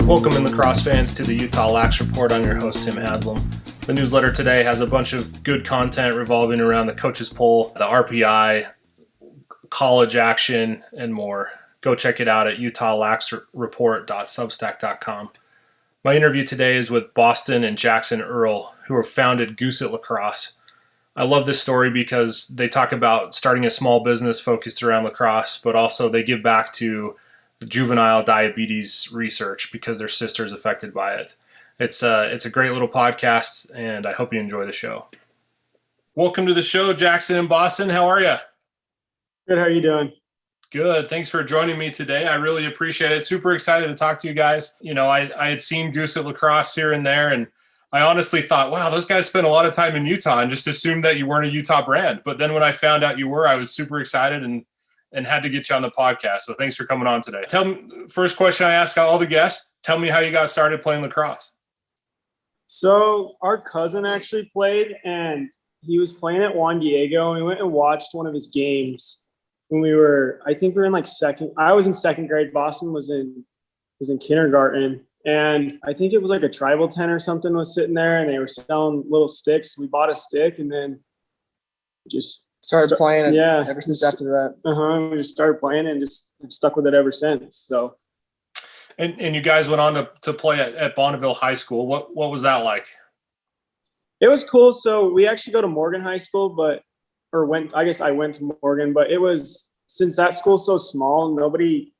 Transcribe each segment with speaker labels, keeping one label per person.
Speaker 1: Welcome in Lacrosse fans to the Utah Lax Report. I'm your host, Tim Haslam. The newsletter today has a bunch of good content revolving around the coaches poll, the RPI, college action, and more. Go check it out at utah.laxreport.substack.com. My interview today is with Boston and Jackson Earl, who have founded Goose at Lacrosse. I love this story because they talk about starting a small business focused around lacrosse, but also they give back to the juvenile diabetes research because their sister is affected by it. It's a great little podcast, and I hope you enjoy the show. Welcome to the show, Jackson and Boston. How are you?
Speaker 2: Good. How are you doing?
Speaker 1: Good. Thanks for joining me today. I really appreciate it. Super excited to talk to you guys. You know, I had seen Goose at Lacrosse here and there, and I honestly thought, wow, those guys spent a lot of time in Utah and just assumed that you weren't a Utah brand. But then when I found out you were, I was super excited and had to get you on the podcast. So thanks for coming on today. Tell me, first question I ask all the guests, tell me how you got started playing lacrosse.
Speaker 2: So our cousin actually played, and he was playing at Juan Diego, and we went and watched one of his games when I think we were in like I was in second grade. Boston was in kindergarten. And I think it was like a tribal tent or something was sitting there, and they were selling little sticks. We bought a stick and then just
Speaker 3: started playing.
Speaker 2: Yeah.
Speaker 3: Ever since after that.
Speaker 2: We just started playing and just stuck with it ever since. So.
Speaker 1: And you guys went on to play at Bonneville High School. What was that like?
Speaker 2: It was cool. So we actually go to Morgan High School, I went to Morgan, but it was, since that school's so small, nobody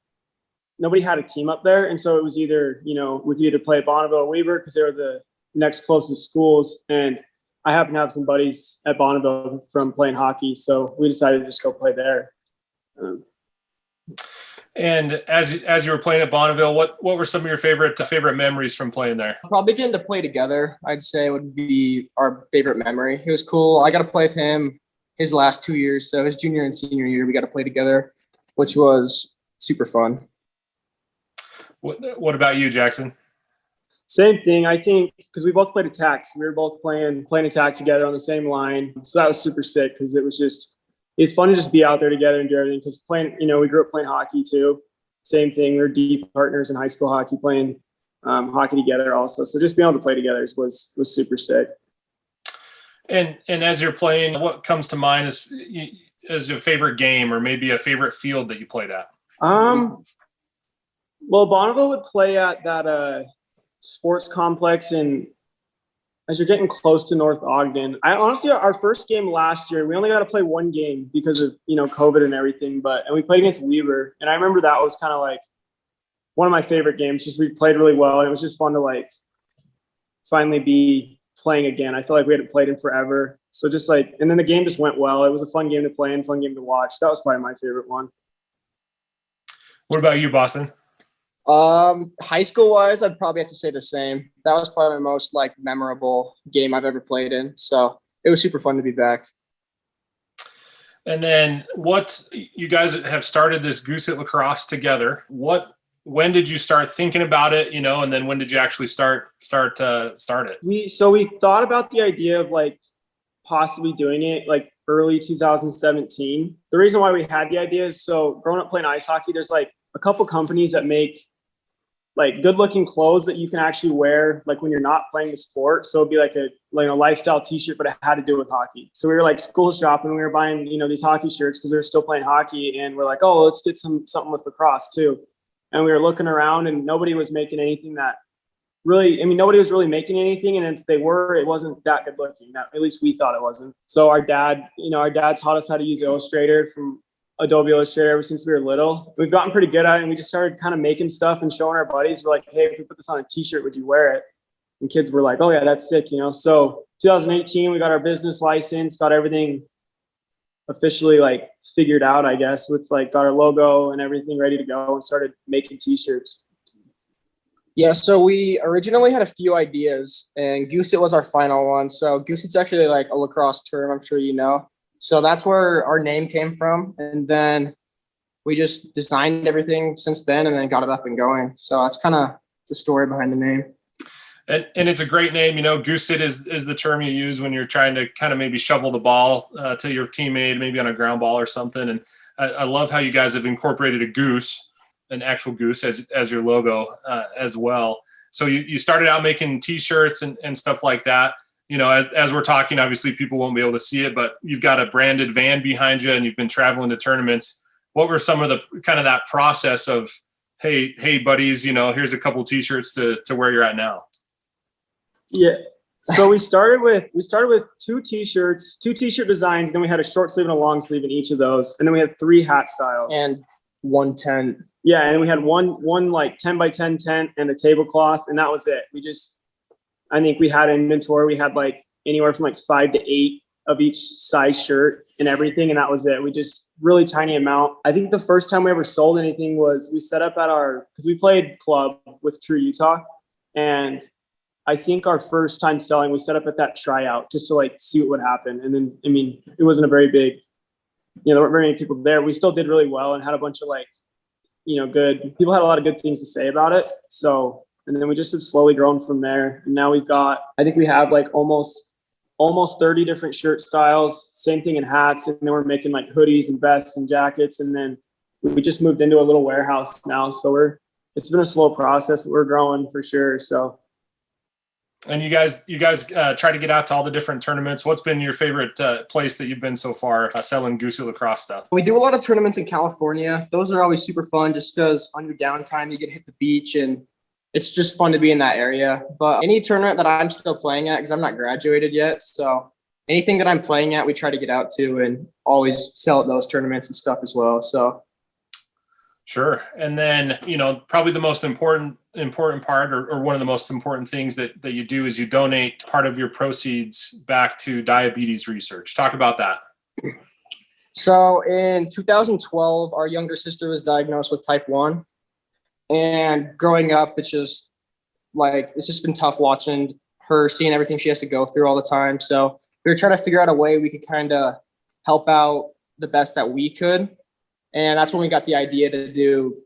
Speaker 2: had a team up there. And so it was either, we could either play at Bonneville or Weber because they were the next closest schools. And I happen to have some buddies at Bonneville from playing hockey. So we decided to just go play there.
Speaker 1: And as you were playing at Bonneville, what were some of your favorite memories from playing there?
Speaker 3: Probably getting to play together, I'd say, would be our favorite memory. It was cool. I got to play with him his last 2 years. So his junior and senior year, we got to play together, which was super fun.
Speaker 1: What about you, Jackson?
Speaker 2: Same thing. I think because we both played attack. So we were both playing attack together on the same line. So that was super sick because it's fun to just be out there together and do everything. Because we grew up playing hockey too. Same thing. We were deep partners in high school hockey, playing hockey together also. So just being able to play together was super sick.
Speaker 1: And as you're playing, what comes to mind as your favorite game or maybe a favorite field that you played at?
Speaker 2: Well, Bonneville would play at that sports complex, and as you're getting close to North Ogden, our first game last year, we only got to play one game because of, COVID and everything, and we played against Weber. And I remember that was kind of like one of my favorite games. Just we played really well, and it was just fun to like finally be playing again. I feel like we hadn't played in forever. So just like, and then the game just went well. It was a fun game to play and fun game to watch. That was probably my favorite one.
Speaker 1: What about you, Boston?
Speaker 3: High school wise, I'd probably have to say the same. That was probably my most memorable game I've ever played in. So it was super fun to be back.
Speaker 1: And then you guys have started this Goose at Lacrosse together. When did you start thinking about it, and then when did you actually start it?
Speaker 2: We thought about the idea of like possibly doing it like early 2017. The reason why we had the idea is, so growing up playing ice hockey, there's like a couple companies that make like good looking clothes that you can actually wear like when you're not playing the sport. So it'd be like a lifestyle t-shirt, but it had to do with hockey. So we were like school shopping, we were buying, these hockey shirts because we were still playing hockey, and we're like, oh, let's get something with lacrosse too. And we were looking around, and nobody was making anything that really, nobody was really making anything. And if they were, it wasn't that good looking. At least we thought it wasn't. So our dad taught us how to use Illustrator from Adobe Illustrator ever since we were little. We've gotten pretty good at it, and we just started kind of making stuff and showing our buddies. We're like, hey, if we put this on a t-shirt, would you wear it? And kids were like, oh yeah, that's sick, So 2018, we got our business license, got everything officially like figured out, I guess, with like got our logo and everything ready to go, and started making t-shirts.
Speaker 3: Yeah, so we originally had a few ideas, and Goose It was our final one. So Goose It's actually like a lacrosse term, I'm sure you know. So that's where our name came from. And then we just designed everything since then and then got it up and going. So that's kind of the story behind the name.
Speaker 1: And it's a great name. Goose It is the term you use when you're trying to kind of maybe shovel the ball to your teammate, maybe on a ground ball or something. And I love how you guys have incorporated a goose an actual goose as your logo as well. So you started out making T-shirts and stuff like that. You know, as we're talking, obviously people won't be able to see it, but you've got a branded van behind you and you've been traveling to tournaments. What were some of the kind of that process of, hey buddies, you know, here's a couple T-shirts to where you're at now?
Speaker 2: Yeah. So we started with two T-shirt designs. Then we had a short sleeve and a long sleeve in each of those. And then we had 3 hat styles.
Speaker 3: And 1 tent.
Speaker 2: Yeah. And we had one like 10 by 10 tent and a tablecloth. And that was it. I think we had inventory. We had like anywhere from like 5 to 8 of each size shirt and everything. And that was it. We just really tiny amount. I think the first time we ever sold anything was we set up at because we played club with True Utah. And I think our first time selling, we set up at that tryout just to like see what would happen. And then, I mean, it wasn't a very big, there weren't very many people there. We still did really well and had a bunch of like, good people had a lot of good things to say about it. So, and then we just have slowly grown from there. And now I think we have like almost 30 different shirt styles, same thing in hats. And then we're making like hoodies and vests and jackets. And then we just moved into a little warehouse now. So it's been a slow process, but we're growing for sure. So.
Speaker 1: And you guys try to get out to all the different tournaments. What's been your favorite place that you've been so far selling Goose Lacrosse stuff?
Speaker 3: We do a lot of tournaments in California. Those are always super fun just because on your downtime, you get to hit the beach and it's just fun to be in that area. But any tournament that I'm still playing at, because I'm not graduated yet. So anything that I'm playing at, we try to get out to and always sell at those tournaments and stuff as well. So.
Speaker 1: Sure. And then, probably the most important part or one of the most important things that you do is you donate part of your proceeds back to diabetes research. Talk about that.
Speaker 3: So in 2012, our younger sister was diagnosed with type 1. And growing up, it's just been tough watching her, seeing everything she has to go through all the time. So we were trying to figure out a way we could kind of help out the best that we could. And that's when we got the idea to do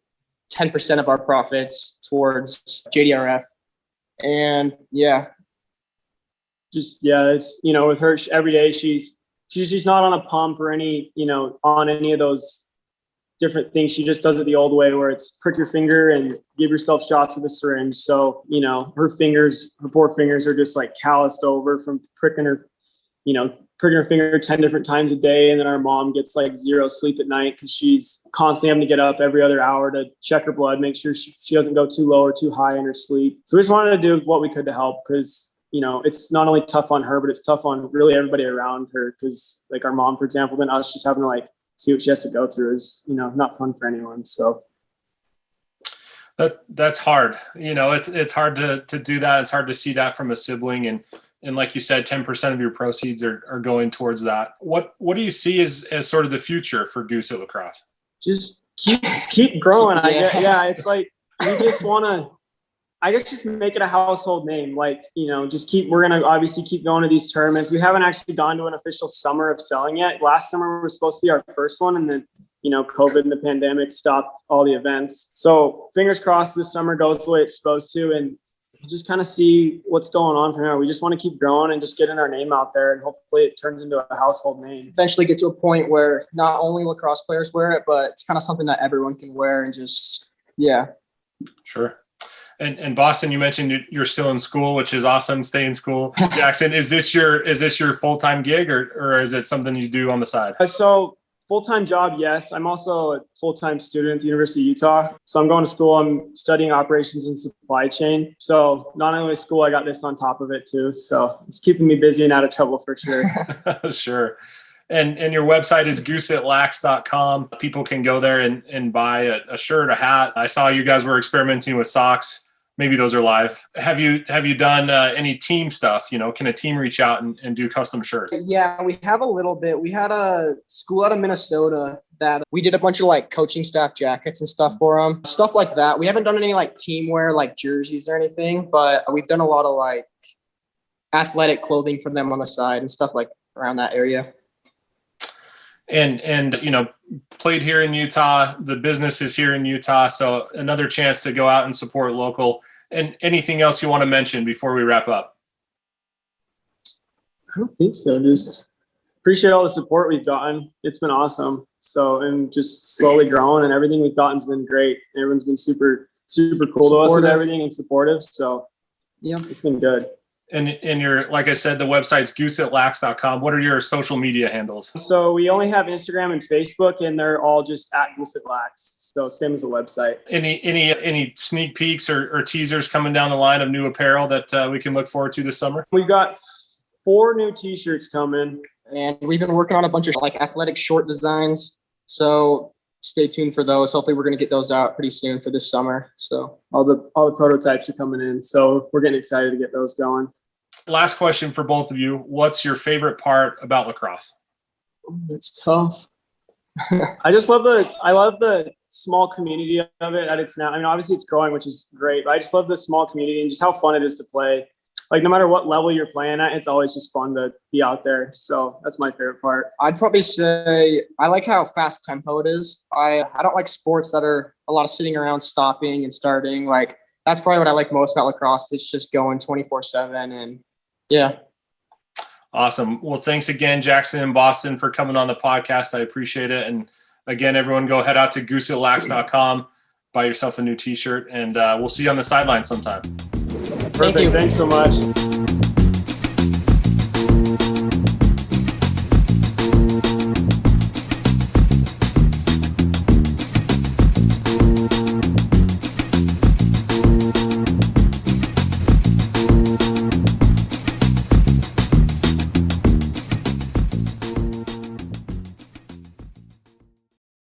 Speaker 3: 10% of our profits towards JDRF. And
Speaker 2: it's, with her every day, she's not on a pump or any, on any of those different things. She just does it the old way where it's prick your finger and give yourself shots with a syringe. So, her poor fingers are just like calloused over from pricking her finger 10 different times a day. And then our mom gets like 0 sleep at night because she's constantly having to get up every other hour to check her blood, make sure she doesn't go too low or too high in her sleep. So we just wanted to do what we could to help because, it's not only tough on her, but it's tough on really everybody around her. Because like our mom, for example, then us just having to like see what she has to go through is, not fun for anyone. So.
Speaker 1: That's hard. It's hard to do that. It's hard to see that from a sibling. And like you said, 10% of your proceeds are going towards that. What do you see as sort of the future for Goose Lacrosse?
Speaker 2: Just keep growing. It's like we just want to, I guess, just make it a household name. Like, we're going to obviously keep going to these tournaments. We haven't actually gone to an official summer of selling yet. Last summer was supposed to be our first one. And then, COVID and the pandemic stopped all the events. So fingers crossed this summer goes the way it's supposed to. And just kind of see what's going on from here. We just want to keep growing and just getting our name out there, and hopefully it turns into a household name.
Speaker 3: Eventually get to a point where not only lacrosse players wear it, but it's kind of something that everyone can wear and just,
Speaker 1: Sure. And Boston, you mentioned you're still in school, which is awesome. Stay in school. Jackson, is this your full-time gig or is it something you do on the side?
Speaker 2: So full-time job, yes. I'm also a full-time student at the University of Utah. So I'm going to school. I'm studying operations and supply chain. So not only school, I got this on top of it too. So it's keeping me busy and out of trouble for sure.
Speaker 1: Sure. And your website is gooseatlax.com. People can go there and buy a shirt, a hat. I saw you guys were experimenting with socks. Maybe those are live. Have you done any team stuff? Can a team reach out and do custom shirts?
Speaker 3: Yeah, we have a little bit. We had a school out of Minnesota that we did a bunch of like coaching staff jackets and stuff for them, stuff like that. We haven't done any like team wear, like jerseys or anything, but we've done a lot of like athletic clothing for them on the side and stuff like around that area.
Speaker 1: And played here in Utah. The business is here in Utah, so another chance to go out and support local. And anything else you want to mention before we wrap up?
Speaker 2: I don't think so. Just appreciate all the support we've gotten. It's been awesome. So, and just slowly growing, and everything we've gotten's been great. Everyone's been super cool to us with everything and supportive. So
Speaker 3: yeah,
Speaker 2: it's been good.
Speaker 1: And your, like I said, the website's gooseatlax.com. What are your social media handles?
Speaker 2: So we only have Instagram and Facebook, and they're all just at Goose at Lax. So same as the website.
Speaker 1: Any sneak peeks or teasers coming down the line of new apparel that we can look forward to this summer?
Speaker 2: We've got 4 new t-shirts coming.
Speaker 3: And we've been working on a bunch of like athletic short designs. So stay tuned for those. Hopefully we're going to get those out pretty soon for this summer. So
Speaker 2: all the prototypes are coming in. So we're getting excited to get those going.
Speaker 1: Last question for both of you. What's your favorite part about lacrosse?
Speaker 3: It's tough.
Speaker 2: I love the small community of it that it's now. I mean, obviously it's growing, which is great, but I just love the small community and just how fun it is to play. Like no matter what level you're playing at, it's always just fun to be out there. So that's my favorite part.
Speaker 3: I'd probably say I like how fast tempo it is. I don't like sports that are a lot of sitting around, stopping and starting. Like that's probably what I like most about lacrosse. It's just going 24/7 and yeah.
Speaker 1: Awesome. Well, thanks again, Jackson and Boston, for coming on the podcast. I appreciate it. And again, everyone go head out to gooseatlax.com, buy yourself a new t-shirt, and we'll see you on the sideline sometime.
Speaker 2: Perfect. Thanks so much.